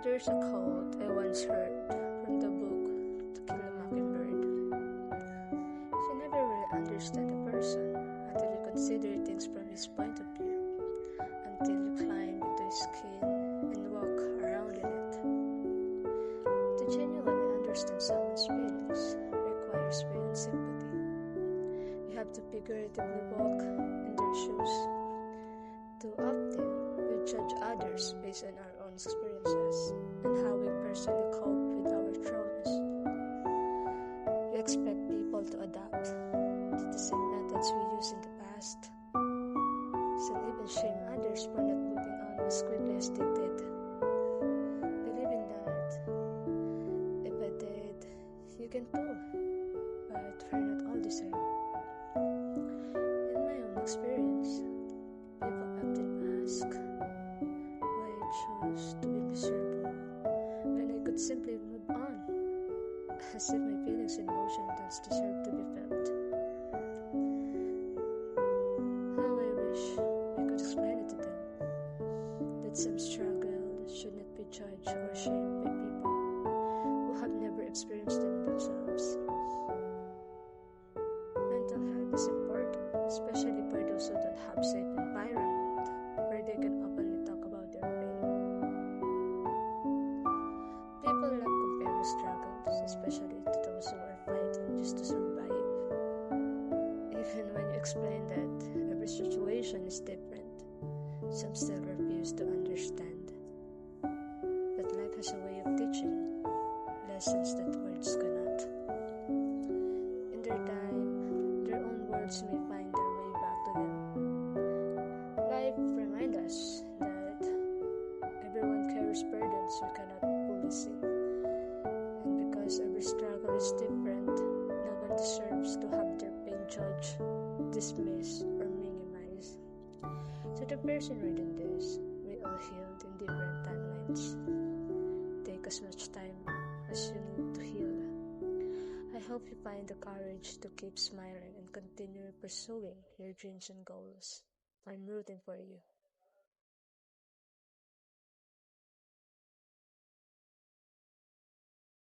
There's a quote I once heard from the book To Kill a Mockingbird. You never really understand a person until you consider things from his point of view, until you climb into his skin and walk around in it. To genuinely understand someone's feelings requires beyond sympathy. You have to figuratively walk in their shoes. Too often, we judge others based on our own experiences and how we personally cope with our traumas. We expect people to adapt to the same methods we used in the past. Some even shame others for not moving on as quickly as they did, believing that if I did, you can too, but we're not all the same. In my own experience, people often ask why I chose to be miserable when I could simply move on, as if my feelings and emotions don't deserve to be felt. How I wish I could explain it to them, that some struggle should not be judged or shamed by people who have never experienced them themselves. Mental health is important, especially for those who don't have safe environment where they can openly talk about their pain. People love comparing struggles, especially to those who are fighting just to survive. Even when you explain that every situation is different, some still refuse to understand that life has a way of teaching lessons that words cannot. In their time, their own words may find their way back to them. Life reminds us that everyone carries burdens we cannot fully see. And because every struggle is different, no one deserves to have their pain judged, dismissed, or minimized. To the person reading this, we all healed in different timelines. Take as much time as you need to heal. I hope you find the courage to keep smiling and continue pursuing your dreams and goals. I'm rooting for you.